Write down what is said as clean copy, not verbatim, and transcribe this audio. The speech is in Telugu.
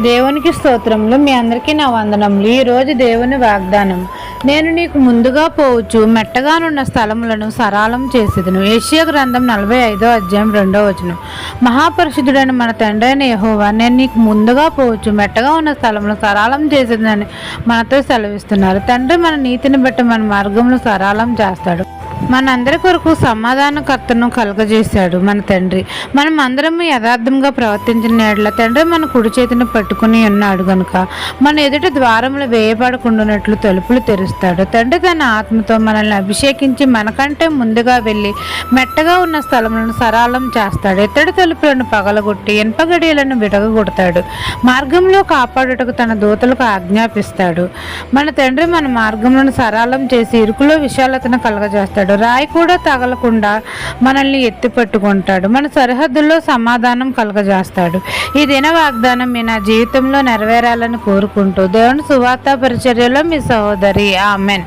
దేవునికి స్తోత్రములు. మీ అందరికీ నా వందనములు. ఈరోజు దేవుని వాగ్దానం, నేను నీకు ముందుగా పోవచ్చు మెట్టగానున్న స్థలములను సరాలం చేసేదను. యెషయా గ్రంథం 45వ అధ్యాయం 2వ వచనం. మహాపరిశుద్ధుడైన మన తండ్రి అయిన యెహోవా నేను నీకు ముందుగా పోవచ్చు మెట్టగా ఉన్న స్థలములను సరాలం చేసేదని మనతో సెలవిస్తున్నారు. తండ్రి మన నీతిని బట్టి మన మార్గంలో సరాలం చేస్తాడు. మనందరి కొరకు సమాధానకర్తను కలుగజేశాడు మన తండ్రి. మనం అందరము యథార్థంగా ప్రవర్తించిన ఎడల తండ్రి మన కుడి చేతిని పట్టుకుని ఉన్నాడు గనుక మన ఎదుట ద్వారములు వేయబడకుండానట్లు తలుపులు తెరుస్తాడు. తండ్రి తన ఆత్మతో మనల్ని అభిషేకించి మనకంటే ముందుగా వెళ్ళి మెట్టగా ఉన్న స్థలములను సరాలం చేస్తాడు. ఎత్తడి తలుపులను పగలగొట్టి ఇనుప గడియలను విడగొడతాడు. మార్గంలో కాపాడుటకు తన దూతలకు ఆజ్ఞాపిస్తాడు. మన తండ్రి మన మార్గములను సరాలం చేసి ఇరుకులో విశాలతను కలగజేస్తాడు. రాయి కూడా తగలకుండా మనల్ని ఎత్తి పట్టుకుంటాడు. మన సరిహద్దుల్లో సమాధానం కలగజేస్తాడు. ఈ దిన వాగ్దానం మీ నా జీవితంలో నెరవేరాలని కోరుకుంటూ దేవుని సువార్త పరిచర్యలో మీ సహోదరి. ఆమెన్.